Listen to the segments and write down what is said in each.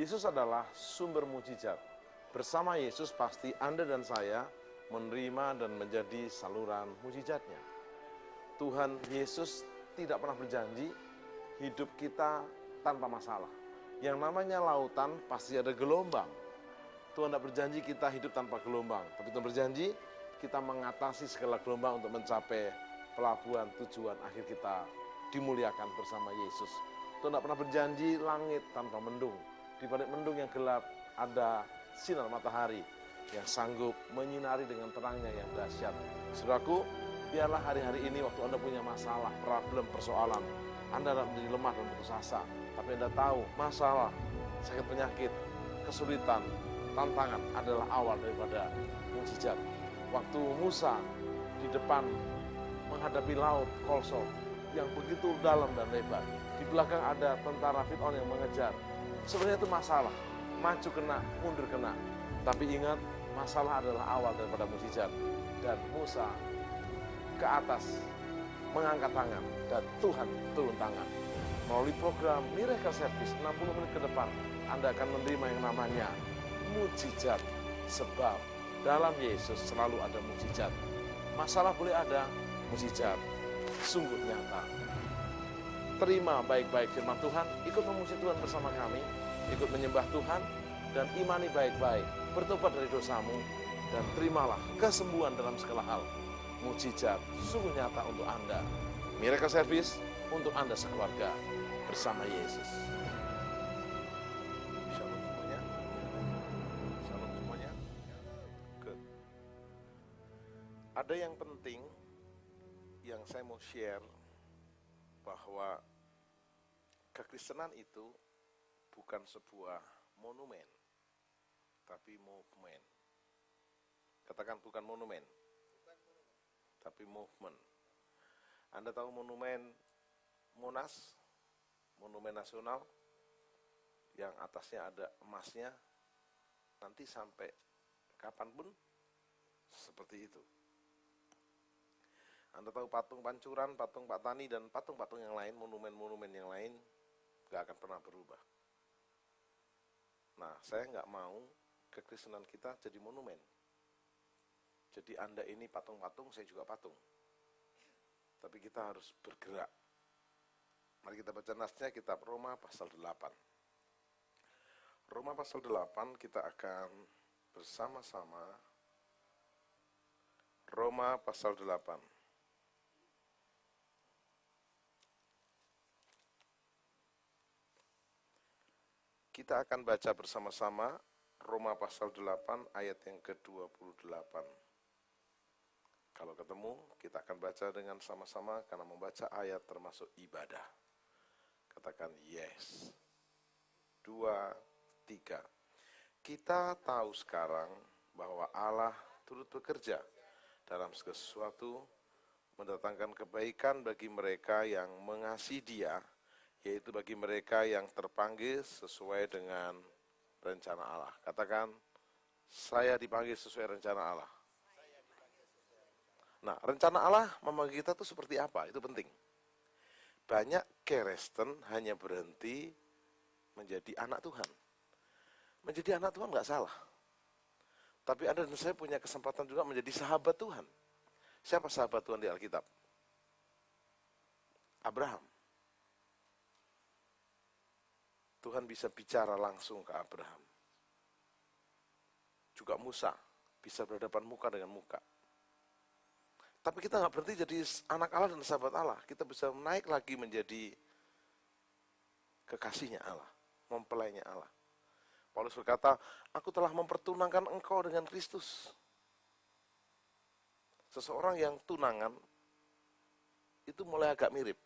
Yesus adalah sumber mujizat. Bersama Yesus pasti Anda dan saya menerima dan menjadi saluran mujizatnya. Tuhan Yesus tidak pernah berjanji hidup kita tanpa masalah. Yang namanya lautan pasti ada gelombang. Tuhan tidak berjanji kita hidup tanpa gelombang, tapi Tuhan berjanji kita mengatasi segala gelombang untuk mencapai pelabuhan tujuan akhir kita dimuliakan bersama Yesus. Tuhan tidak pernah berjanji langit tanpa mendung. Di balik mendung yang gelap ada sinar matahari yang sanggup menyinari dengan terangnya yang dahsyat. Saudaraku, biarlah hari-hari ini waktu Anda punya masalah, problem, persoalan, Anda menjadi lemah dan putus asa, tapi Anda tahu masalah, sakit penyakit, kesulitan, tantangan adalah awal daripada mujizat. Waktu Musa di depan menghadapi laut Kolso yang begitu dalam dan lebar, di belakang ada tentara Firaun yang mengejar. Sebenarnya itu masalah, maju kena, mundur kena. Tapi ingat, masalah adalah awal daripada mujizat. Dan Musa ke atas mengangkat tangan dan Tuhan turun tangan. Melalui program Miracle Service 60 menit ke depan, Anda akan menerima yang namanya mujizat. Sebab dalam Yesus selalu ada mujizat. Masalah boleh ada, mujizat sungguh nyata. Terima baik-baik firman Tuhan, ikut memuji Tuhan bersama kami, ikut menyembah Tuhan, dan imani baik-baik, bertobat dari dosamu, dan terimalah kesembuhan dalam segala hal. Mujizat sungguh nyata untuk Anda. Miracle Service untuk Anda sekeluarga bersama Yesus. Shalom semuanya. Shalom semuanya. Good. Ada yang penting yang saya mau share, bahwa kekristenan itu bukan sebuah monumen, tapi movement. Katakan bukan monumen, tapi movement. Anda tahu monumen Monas, monumen nasional, yang atasnya ada emasnya, nanti sampai kapanpun seperti itu. Anda tahu patung Pancuran, patung Pak Tani, dan patung-patung yang lain, monumen-monumen yang lain, gak akan pernah berubah. Nah, saya gak mau kekristenan kita jadi monumen. Jadi Anda ini patung-patung, saya juga patung. Tapi kita harus bergerak. Mari kita baca nasnya, kitab Roma pasal 8. Roma pasal 8 kita akan bersama-sama. Roma pasal 8. Kita akan baca bersama-sama Roma pasal 8 ayat yang ke-28. Kalau ketemu, kita akan baca dengan sama-sama karena membaca ayat termasuk ibadah. Katakan yes. 2, 3. Kita tahu sekarang bahwa Allah turut bekerja dalam segala sesuatu, mendatangkan kebaikan bagi mereka yang mengasihi Dia, yaitu bagi mereka yang terpanggil sesuai dengan rencana Allah. Katakan, saya dipanggil sesuai rencana Allah. Nah, rencana Allah memanggil kita itu seperti apa? Itu penting. Banyak Kristen hanya berhenti menjadi anak Tuhan. Menjadi anak Tuhan nggak salah. Tapi Anda dan saya punya kesempatan juga menjadi sahabat Tuhan. Siapa sahabat Tuhan di Alkitab? Abraham. Tuhan bisa bicara langsung ke Abraham. Juga Musa bisa berhadapan muka dengan muka. Tapi kita nggak berhenti jadi anak Allah dan sahabat Allah. Kita bisa naik lagi menjadi kekasihnya Allah, mempelainya Allah. Paulus berkata, aku telah mempertunangkan engkau dengan Kristus. Seseorang yang tunangan itu mulai agak mirip.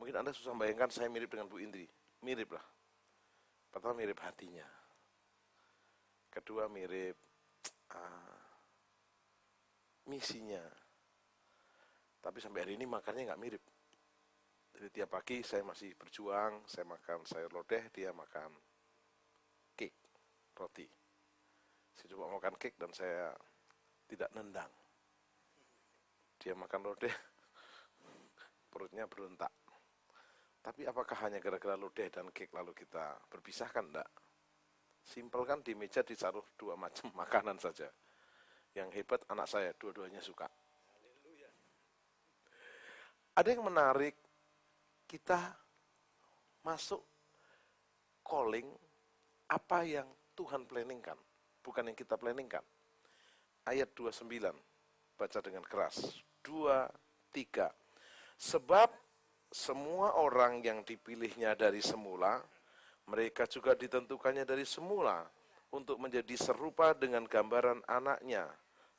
Mungkin Anda susah bayangkan saya mirip dengan Bu Indri. Mirip lah. Pertama mirip hatinya. Kedua mirip misinya. Tapi sampai hari ini makannya nggak mirip. Jadi tiap pagi saya masih berjuang, saya makan sayur lodeh, dia makan cake, roti. Saya coba makan cake dan saya tidak nendang. Dia makan lodeh, perutnya berontak. Tapi apakah hanya gara-gara lodeh dan kek lalu kita berpisahkan? Enggak. Simpel kan, di meja ditaruh 2 macam makanan saja. Yang hebat anak saya, dua-duanya suka. Ada yang menarik, kita masuk calling apa yang Tuhan planningkan, bukan yang kita planningkan. Ayat 29, baca dengan keras. 2, 3. Sebab semua orang yang dipilihnya dari semula, mereka juga ditentukannya dari semula untuk menjadi serupa dengan gambaran anaknya,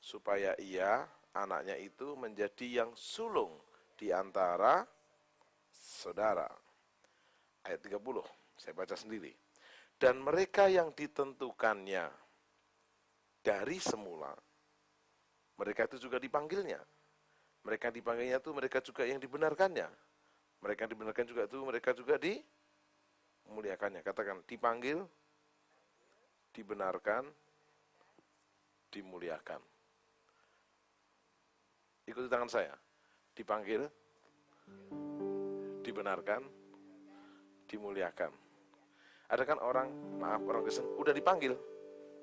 supaya ia, anaknya itu, menjadi yang sulung di antara saudara. Ayat 30, saya baca sendiri. Dan mereka yang ditentukannya dari semula, mereka itu juga dipanggilnya. Mereka dipanggilnya itu mereka juga yang dibenarkannya. Mereka dibenarkan juga itu mereka juga dimuliakannya. Katakan, dipanggil, dibenarkan, dimuliakan. Ikuti tangan saya. Dipanggil, dibenarkan, dimuliakan. Ada kan orang Kristen udah dipanggil,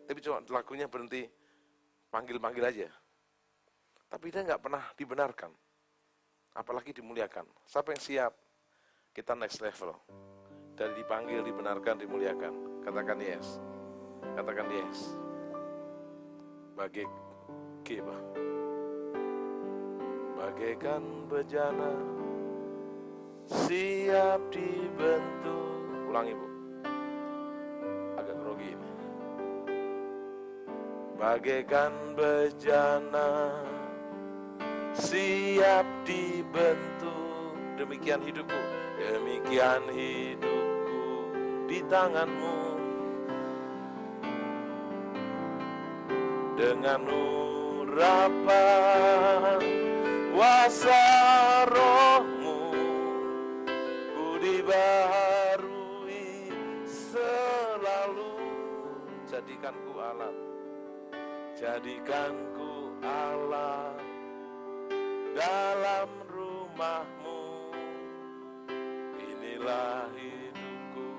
tapi cuma lagunya berhenti panggil-panggil aja. Tapi dia nggak pernah dibenarkan, apalagi dimuliakan. Siapa yang siap? Kita next level. Dari dipanggil, dibenarkan, dimuliakan. Katakan yes. Katakan yes. Bagaikan bejana siap dibentuk. Ulangi, Bu. Agak grogi ini. Bagaikan bejana siap dibentuk. Demikian hidupku. Demikian hidupku di tanganmu. Dengan urapan kuasa rohmu, ku dibaharui selalu. Jadikanku alat, jadikanku alat dalam rumahmu. Inilah hidupku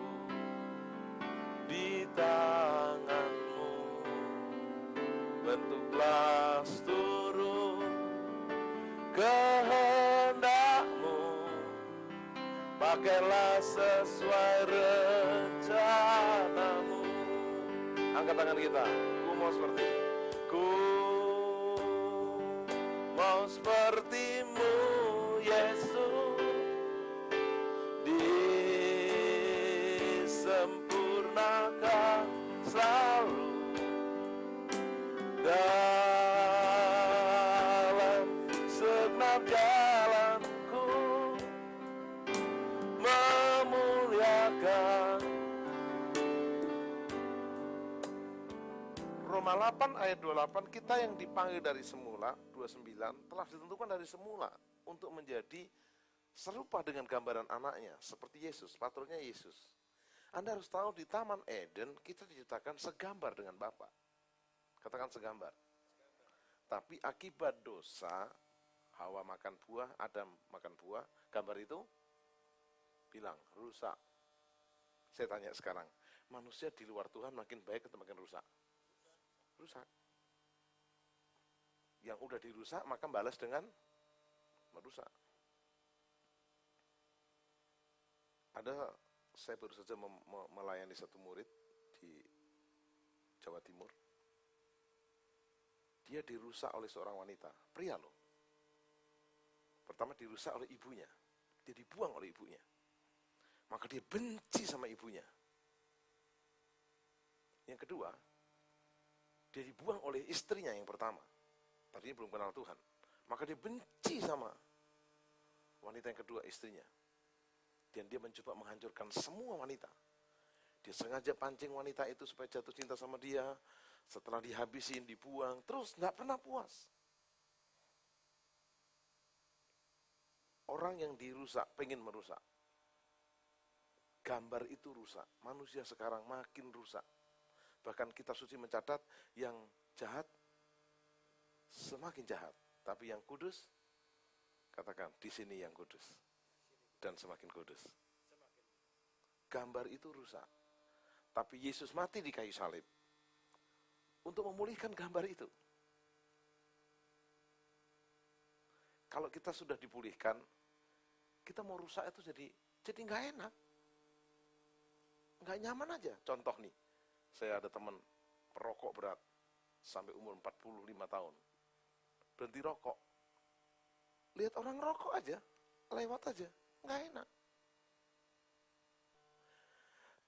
di tanganmu. Bentuklah seluruh kehendakmu, pakailah sesuai rencanamu. Angkat tangan kita. Ku mau seperti, ku mau sepertimu, Yesus, disempurnakan selalu dalam segenap jalanku, memuliakan. Roma 8 ayat 28, kita yang dipanggil dari semula, 29, telah ditentukan dari semula untuk menjadi serupa dengan gambaran anaknya, seperti Yesus, patronnya Yesus. Anda harus tahu, di Taman Eden kita diciptakan segambar dengan Bapa. Katakan segambar. Tapi akibat dosa, Hawa makan buah, Adam makan buah, gambar itu bilang rusak. Saya tanya sekarang, manusia di luar Tuhan makin baik atau makin rusak? Rusak. Yang udah dirusak maka balas dengan merusak. Saya baru saja melayani satu murid di Jawa Timur. Dia dirusak oleh seorang wanita, pria loh. Pertama dirusak oleh ibunya, dia dibuang oleh ibunya. Maka dia benci sama ibunya. Yang kedua, dia dibuang oleh istrinya yang pertama. Tadinya belum kenal Tuhan. Maka dia benci sama wanita yang kedua, istrinya. Dan dia mencoba menghancurkan semua wanita. Dia sengaja pancing wanita itu supaya jatuh cinta sama dia. Setelah dihabisin, dibuang, terus nggak pernah puas. Orang yang dirusak, pengen merusak. Gambar itu rusak. Manusia sekarang makin rusak. Bahkan kitab suci mencatat yang jahat semakin jahat. Tapi yang kudus, katakan di sini yang kudus. Dan semakin kudus. gambar itu rusak. Tapi Yesus mati di kayu salib untuk memulihkan gambar itu. Kalau kita sudah dipulihkan, kita mau rusak itu jadi nggak enak. Nggak nyaman aja. Contoh nih, saya ada teman perokok berat, sampai umur 45 tahun. Berhenti rokok. Lihat orang rokok aja, lewat aja, nggak enak.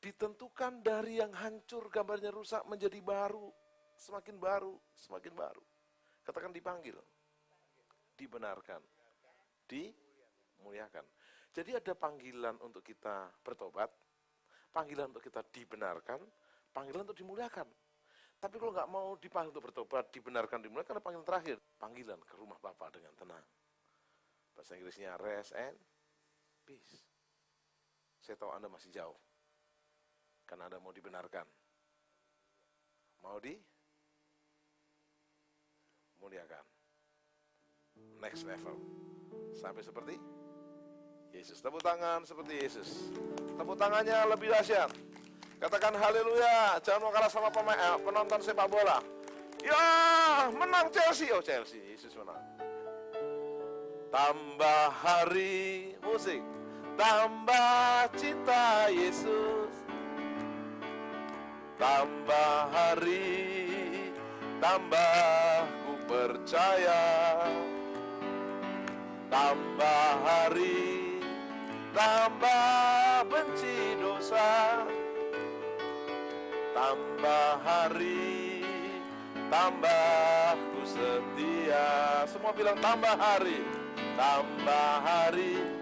Ditentukan dari yang hancur, gambarnya rusak, menjadi baru, semakin baru, semakin baru. Katakan dipanggil, dibenarkan, dimuliakan. Jadi ada panggilan untuk kita bertobat, panggilan untuk kita dibenarkan, panggilan untuk dimuliakan. Tapi kalau nggak mau dipanggil untuk bertobat, dibenarkan, dimuliakan, ada panggilan terakhir. Panggilan ke rumah Bapa dengan tenang. Bahasa Inggrisnya rest and peace. Saya tahu Anda masih jauh. Karena Anda mau dibenarkan. Mau dimuliakan. Next level. Sampai seperti Yesus. Tepuk tangan seperti Yesus. Tepuk tangannya lebih dahsyat. Katakan haleluya. Jangan mau kalah sama penonton sepak bola. Ya, menang Chelsea. Oh, Chelsea. Yesus menang. Tambah hari musik. Tambah cinta Yesus. Tambah hari, tambah ku percaya. Tambah hari, tambah benci dosa. Tambah hari, tambah ku setia. Semua bilang tambah hari,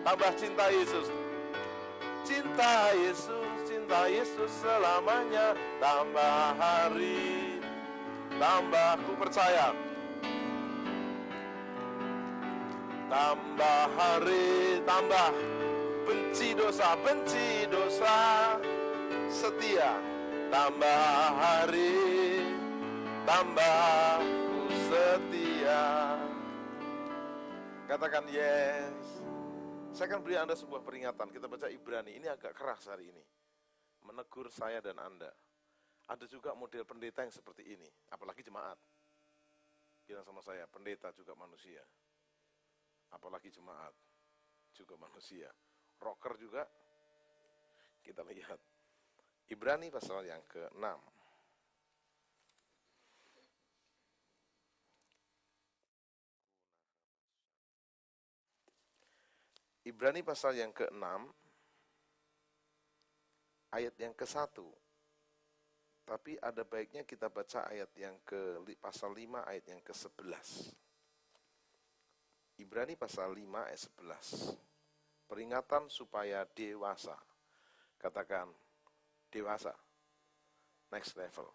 tambah cinta Yesus. Cinta Yesus selamanya. Tambah hari, tambah ku percaya. Tambah hari, tambah benci dosa, setia. Tambah hari, tambah ku setia. Katakan yes. Saya akan beri Anda sebuah peringatan. Kita baca Ibrani, ini agak keras hari ini. Menegur saya dan Anda. Ada juga model pendeta yang seperti ini, apalagi jemaat. Bilang sama saya, pendeta juga manusia. Apalagi jemaat, juga manusia. Rocker juga, kita lihat. Ibrani pasal yang ke-6. Ibrani pasal yang ke-6, ayat yang ke-1. Tapi ada baiknya kita baca ayat yang pasal 5 ayat yang ke-11. Ibrani pasal 5 ayat 11. Peringatan supaya dewasa. Katakan dewasa. Next level.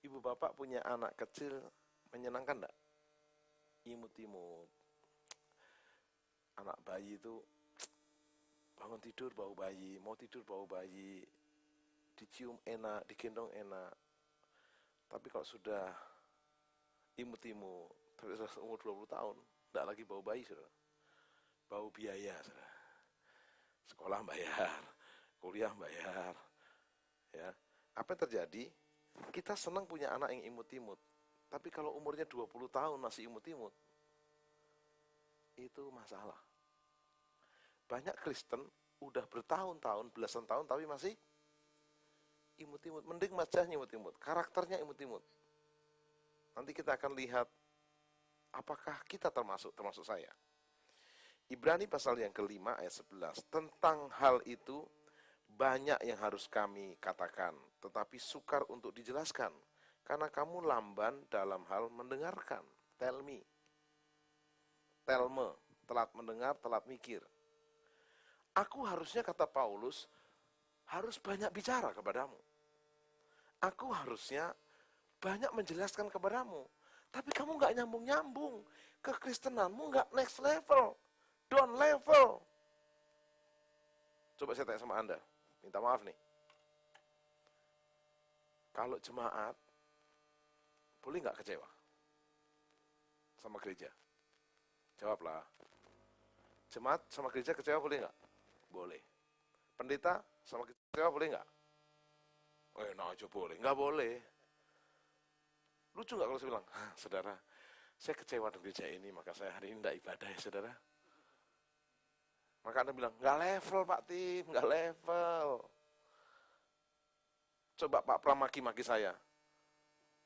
Ibu bapak punya anak kecil, menyenangkan enggak? Imut-imut. Anak bayi itu bangun tidur bau bayi, mau tidur bau bayi, dicium enak, digendong enak. Tapi kalau sudah imut-imut, tapi sudah umur 20 tahun, tidak lagi bau bayi, saudara. Bau biaya, saudara. Sekolah bayar, kuliah bayar. Ya. Apa yang terjadi? Kita senang punya anak yang imut-imut. Tapi kalau umurnya 20 tahun masih imut-imut, itu masalah. Banyak Kristen udah bertahun-tahun, belasan tahun, tapi masih imut-imut. Mending wajahnya imut-imut, karakternya imut-imut. Nanti kita akan lihat apakah kita termasuk saya. Ibrani pasal yang ke-5 ayat 11. Tentang hal itu banyak yang harus kami katakan, tetapi sukar untuk dijelaskan, karena kamu lamban dalam hal mendengarkan. Tell me, telat mendengar, telat mikir. Aku harusnya, kata Paulus, harus banyak bicara kepadamu. Aku harusnya banyak menjelaskan kepadamu. Tapi kamu gak nyambung-nyambung. Kekristenanmu gak next level. Down level. Coba saya tanya sama Anda. Minta maaf nih. Kalau jemaat, boleh gak kecewa sama gereja? Jawablah. Jemaat sama gereja kecewa boleh gak? Boleh. Pendeta sama kecewa boleh nggak? Nah aja boleh, nggak boleh. Lucu nggak kalau saya bilang, saudara, saya kecewa dengan gereja ini, maka saya hari ini tidak ibadah ya saudara. Maka Anda bilang, nggak level Pak Tim, nggak level. Coba Pak Pram maki-maki saya.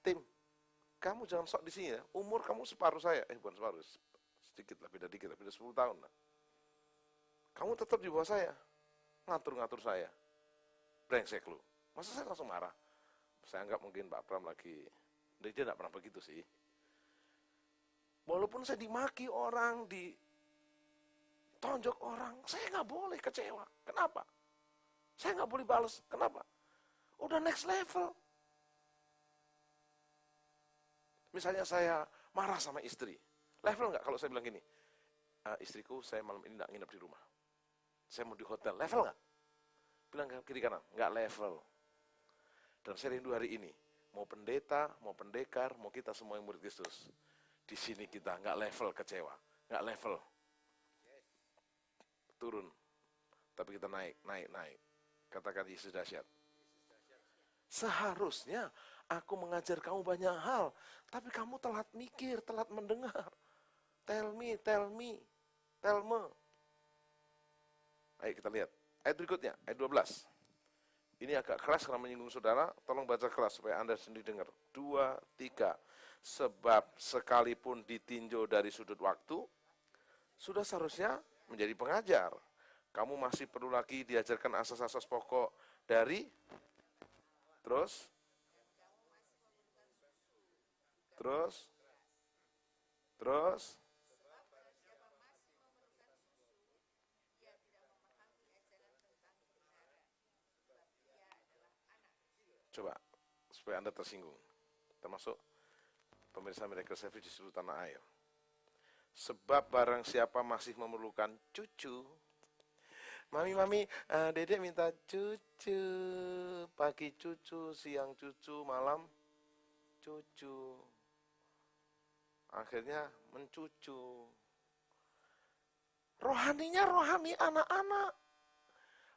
Tim, kamu jangan sok di sini ya, umur kamu separuh saya. Bukan separuh, sedikit lah, beda dikit lah, beda 10 tahun lah. Kamu tetap di bawah saya, ngatur-ngatur saya. Brengsek lu. Masa saya langsung marah? Saya anggap mungkin Pak Pram lagi, dia tidak pernah begitu sih. Walaupun saya dimaki orang, ditonjok orang, saya nggak boleh kecewa. Kenapa? Saya nggak boleh balas. Kenapa? Udah next level. Misalnya saya marah sama istri. Level nggak kalau saya bilang gini, istriku saya malam ini nggak nginep di rumah. Saya mau di hotel. Level nggak? Bilang kiri kanan, nggak level. Dan saya rindu hari ini, mau pendeta, mau pendekar, mau kita semua yang murid Kristus. Di sini kita nggak level kecewa, nggak level. Turun. Tapi kita naik. Katakan Yesus dahsyat. Seharusnya aku mengajar kamu banyak hal, tapi kamu telat mikir, telat mendengar. Tell me. Ayo kita lihat. Ayat berikutnya, ayat 12. Ini agak keras karena menyinggung saudara, tolong baca keras supaya Anda sendiri dengar. 2, 3. Sebab sekalipun ditinjau dari sudut waktu, sudah seharusnya menjadi pengajar. Kamu masih perlu lagi diajarkan asas-asas pokok dari terus coba supaya Anda tersinggung, termasuk pemirsa Miracle Service di seluruh tanah air. Sebab barang siapa masih memerlukan cucu, mami, dedek minta cucu, pagi cucu, siang cucu, malam cucu. Akhirnya mencucu. Rohaninya rohani anak-anak.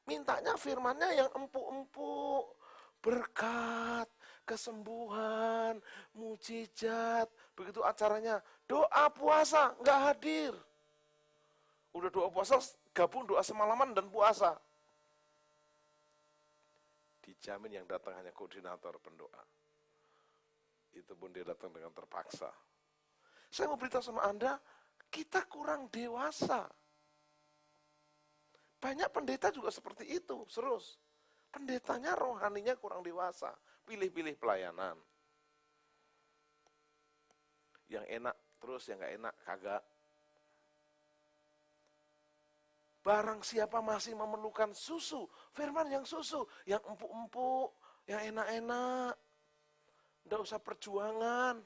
Mintanya firmannya yang empuk-empuk. Berkat, kesembuhan, mujizat. Begitu acaranya, doa puasa, nggak hadir. Udah doa puasa, gabung doa semalaman dan puasa. Dijamin yang datang hanya koordinator pendoa. Itu pun dia datang dengan terpaksa. Saya mau beritahu sama Anda, kita kurang dewasa. Banyak pendeta juga seperti itu, terus. Pendetanya rohaninya kurang dewasa. Pilih-pilih pelayanan. Yang enak, terus yang gak enak, kagak. Barang siapa masih memerlukan susu, firman yang susu, yang empuk-empuk, yang enak-enak. Nggak usah perjuangan.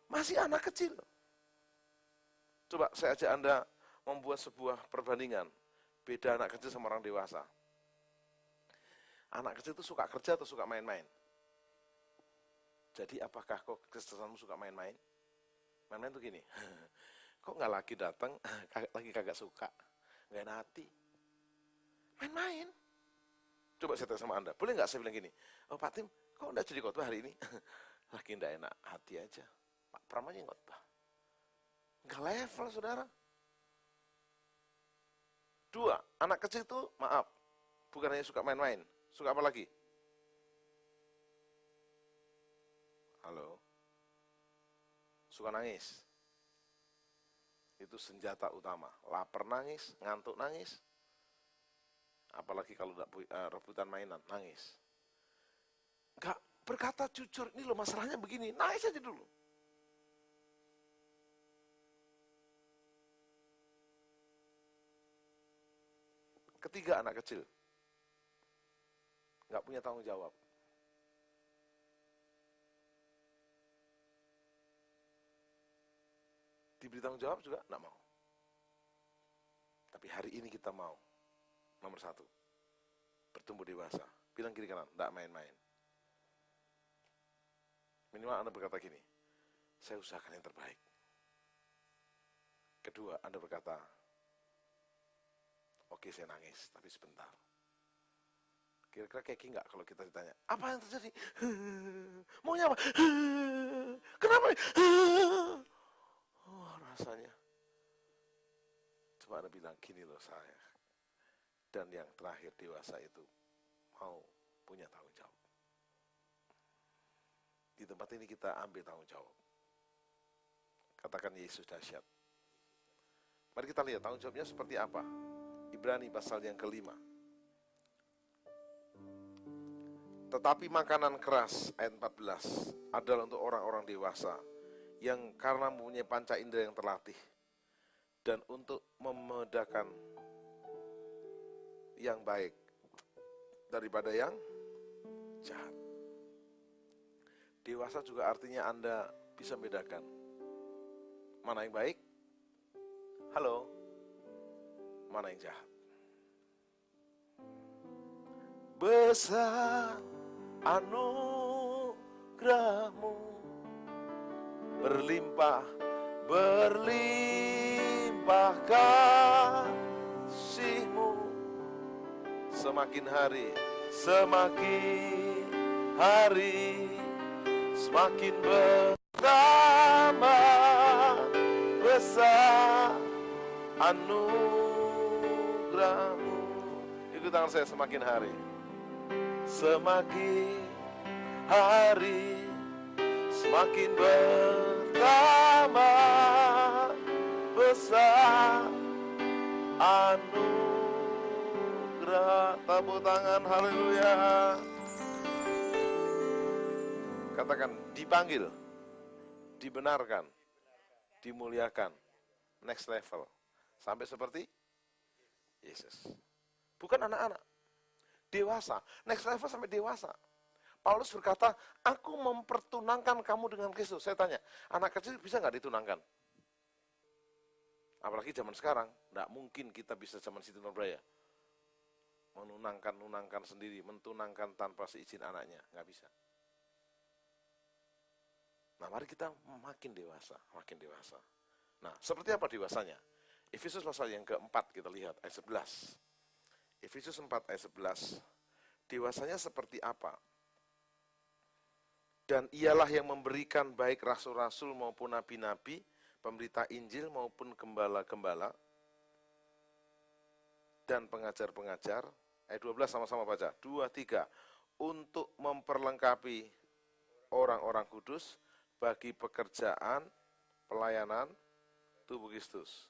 Masih anak kecil. Coba saya ajak Anda membuat sebuah perbandingan. Beda anak kecil sama orang dewasa. Anak kecil itu suka kerja atau suka main-main? Jadi apakah kok kesesatanmu suka main-main? Main-main tuh gini, kok nggak lagi datang, lagi kagak suka, nggak enak hati. Main-main. Coba saya tanya sama Anda, boleh nggak saya bilang gini, oh Pak Tim, kok nggak jadi khotbah hari ini? Lagi nggak enak hati aja. Pak Pram aja khotbah. Nggak level, saudara. 2, anak kecil itu, maaf, bukan hanya suka main-main, suka apa lagi? Halo? Suka nangis. Itu senjata utama. Lapar nangis, ngantuk nangis. Apalagi kalau rebutan mainan, nangis. Enggak berkata jujur, ini loh masalahnya begini, nangis aja dulu. Ketiga, anak kecil. Enggak punya tanggung jawab. Diberi tanggung jawab juga enggak mau. Tapi hari ini kita mau. Nomor 1, bertumbuh dewasa. Bilang kiri kanan, enggak main-main. Minimal Anda berkata gini, saya usahakan yang terbaik. Kedua, Anda berkata, Oke, saya nangis, tapi sebentar. Kira-kira keki nggak kalau kita ditanya, apa yang terjadi? Maunya apa? Kenapa? Oh, rasanya. Coba Anda bilang, gini loh saya. Dan yang terakhir, dewasa itu mau punya tanggung jawab. Di tempat ini kita ambil tanggung jawab. Katakan Yesus dahsyat. Mari kita lihat tanggung jawabnya seperti apa. Ibrani pasal yang ke-5. Tetapi makanan keras, ayat 14, adalah untuk orang-orang dewasa, yang karena mempunyai panca indera yang terlatih, dan untuk membedakan yang baik daripada yang jahat. Dewasa juga artinya Anda bisa membedakan mana yang baik, halo, mana yang jahat. Besar anugerahmu, berlimpah kasihmu, semakin hari semakin bertambah, besar anugerahmu. Ikut tangan saya, semakin hari semakin bertambah, besar anugerah. Tepuk tangan, haleluya. Katakan, dipanggil, dibenarkan, dimuliakan, next level, sampai seperti Yesus. Bukan anak-anak, dewasa, next level sampai dewasa. Paulus berkata, aku mempertunangkan kamu dengan Kristus. Saya tanya, anak kecil bisa nggak ditunangkan? Apalagi zaman sekarang, nggak mungkin kita bisa zaman Siti Nurbaya menunangkan sendiri, mentunangkan tanpa seizin anaknya, nggak bisa. Nah, mari kita makin dewasa. Nah, seperti apa dewasanya? Efesus pasal yang keempat kita lihat ayat 11. Efesus 4 ayat 11. Dewasanya seperti apa? Dan ialah yang memberikan baik rasul-rasul maupun nabi-nabi, pemberita Injil maupun gembala-gembala, dan pengajar-pengajar. Ayat 12 sama-sama baca. 2, 3. Untuk memperlengkapi orang-orang kudus bagi pekerjaan pelayanan tubuh Kristus,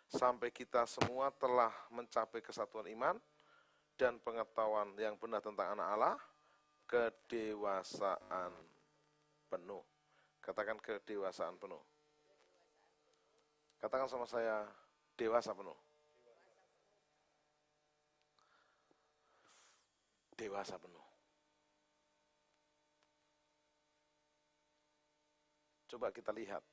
sampai kita semua telah mencapai kesatuan iman dan pengetahuan yang benar tentang anak Allah, kedewasaan penuh. Katakan kedewasaan penuh. Katakan sama saya, dewasa penuh. Dewasa penuh. Coba kita lihat.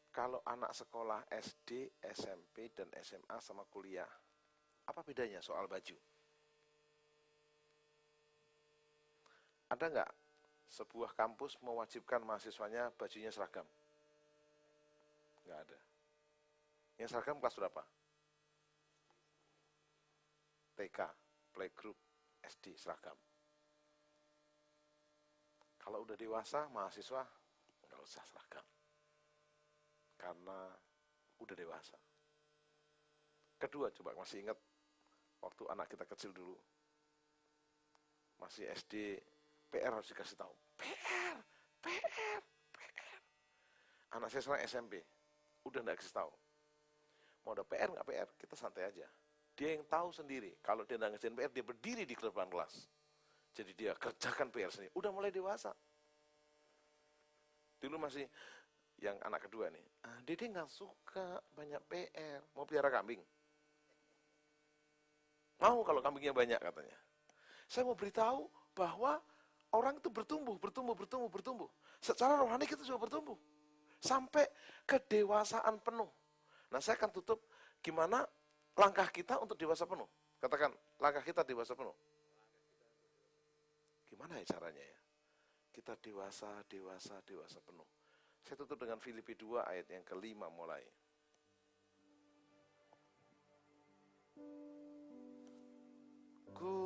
Kalau anak sekolah SD, SMP, dan SMA sama kuliah, apa bedanya soal baju? Ada nggak sebuah kampus mewajibkan mahasiswanya bajunya seragam? Nggak ada. Yang seragam kelas berapa? TK, playgroup, SD, seragam. Kalau udah dewasa, mahasiswa nggak usah seragam. Karena udah dewasa. Kedua, coba masih ingat waktu anak kita kecil dulu, masih SD, PR harus dikasih tahu. PR. Anak saya sekarang SMP, udah nggak kasih tahu. Mau ada PR nggak PR, kita santai aja. Dia yang tahu sendiri. Kalau dia nggak ngerjain PR, dia berdiri di depan kelas. Jadi dia kerjakan PR sendiri. Udah mulai dewasa. Dulu masih yang anak kedua nih, Dede nggak suka banyak PR, mau pelihara kambing. Mau kalau kambingnya banyak katanya. Saya mau beritahu bahwa orang itu bertumbuh. Secara rohani kita juga bertumbuh. Sampai kedewasaan penuh. Nah, saya akan tutup gimana langkah kita untuk dewasa penuh. Katakan, langkah kita dewasa penuh. Gimana ya caranya ya? Kita dewasa penuh. Saya tutup dengan Filipi 2 ayat yang ke-5 mulai. Ku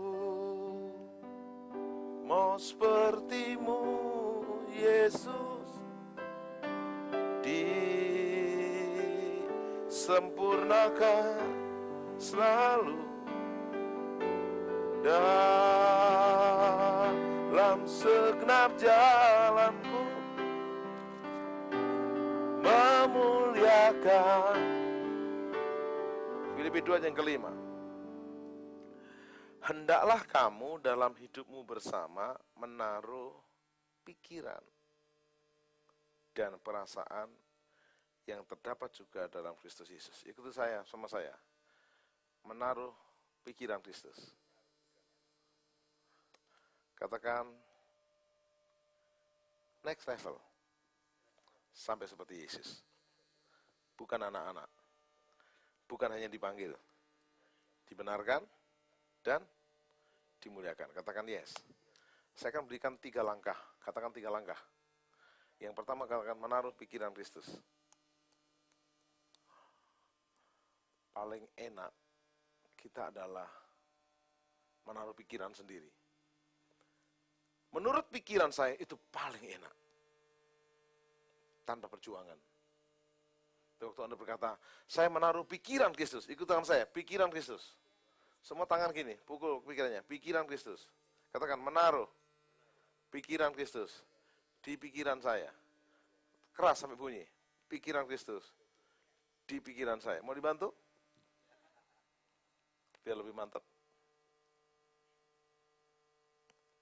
mau sepertimu, Yesus, disempurnakan selalu dalam segenap jalanku, memuliakan. Filipi 2 yang kelima. Hendaklah kamu dalam hidupmu bersama menaruh pikiran dan perasaan yang terdapat juga dalam Kristus Yesus. Ikuti saya, sama saya. Menaruh pikiran Kristus. Katakan, next level. Sampai seperti Yesus. Bukan anak-anak. Bukan hanya dipanggil. Dibenarkan dan dimuliakan. Katakan yes. Saya akan berikan 3 langkah. Katakan 3 langkah. Yang pertama, katakan menaruh pikiran Kristus. Paling enak kita adalah menaruh pikiran sendiri. Menurut pikiran saya itu paling enak. Tanpa perjuangan. Waktu Anda berkata, saya menaruh pikiran Kristus. Ikut tangan saya, pikiran Kristus. Semua tangan gini, pukul pikirannya, pikiran Kristus. Katakan, menaruh pikiran Kristus di pikiran saya. Keras sampai bunyi, pikiran Kristus di pikiran saya. Mau dibantu? Biar lebih mantap.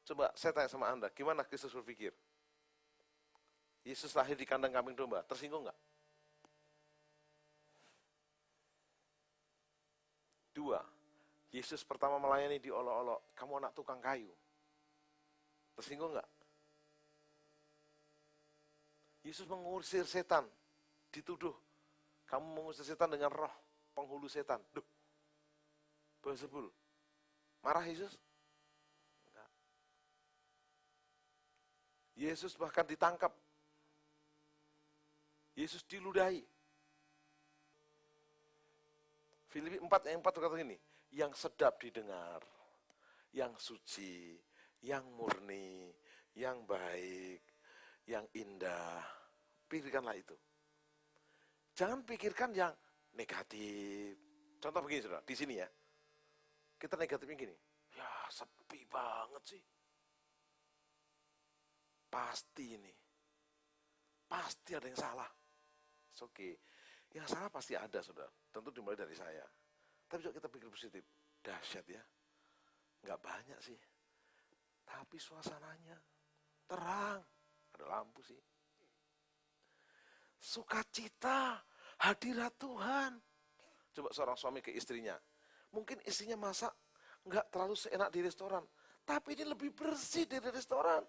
Coba saya tanya sama Anda, gimana Kristus berpikir? Yesus lahir di kandang kambing domba, tersinggung nggak? 2, Yesus pertama melayani diolok-olok, kamu anak tukang kayu. Tersinggung nggak? Yesus mengusir setan, dituduh, kamu mengusir setan dengan roh penghulu setan. Duh, Beelzebul. Marah Yesus? Enggak. Yesus bahkan ditangkap. Yesus diludahi. Filipi 4 yang 4 kata gini, yang sedap didengar, yang suci, yang murni, yang baik, yang indah. Pikirkanlah itu. Jangan pikirkan yang negatif. Contoh begini saudara, di sini ya. Kita negatifnya gini, ya sepi banget sih. Pasti ini. Pasti ada yang salah. Oke. Yang salah pasti ada, saudara. Tentu dimulai dari saya. Tapi juga kita pikir positif. Dahsyat ya. Nggak banyak sih. Tapi suasananya terang. Ada lampu sih. Sukacita, hadirat Tuhan. Coba seorang suami ke istrinya. Mungkin istrinya masak nggak terlalu seenak di restoran. Tapi ini lebih bersih dari restoran.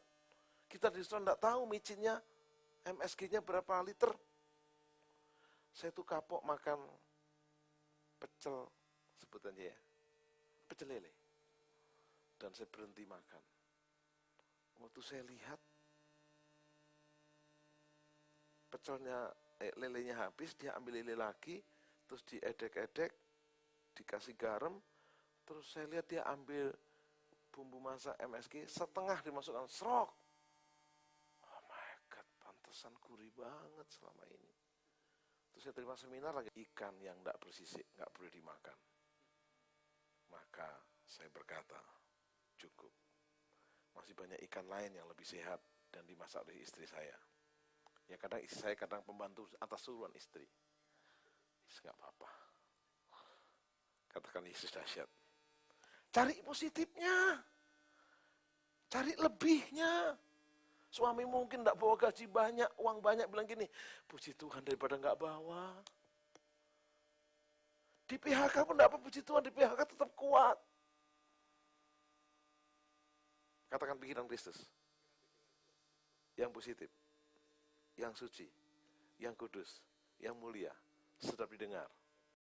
Kita di restoran nggak tahu micinnya, MSG-nya berapa liter. Saya tuh kapok makan pecel, sebutannya ya, pecel lele. Dan saya berhenti makan. Waktu saya lihat, pecelnya, lelenya habis, dia ambil lele lagi, terus diedek-edek, dikasih garam, terus saya lihat dia ambil bumbu masak MSG, setengah dimasukkan, serok. Oh my God, pantesan gurih banget selama ini. Terus saya terima seminar lagi, ikan yang tidak bersisik, nggak boleh dimakan. Maka saya berkata, cukup. Masih banyak ikan lain yang lebih sehat dan dimasak oleh istri saya. Ya kadang istri saya kadang pembantu atas suruhan istri. Nggak apa-apa. Katakan Yesus dahsyat. Cari positifnya. Cari lebihnya. Suami mungkin tidak bawa gaji banyak, uang banyak, bilang gini, puji Tuhan daripada nggak bawa. Di PHK pun tidak apa, puji Tuhan, di PHK tetap kuat. Katakan pikiran Kristus. Yang positif, yang suci, yang kudus, yang mulia, sedap didengar,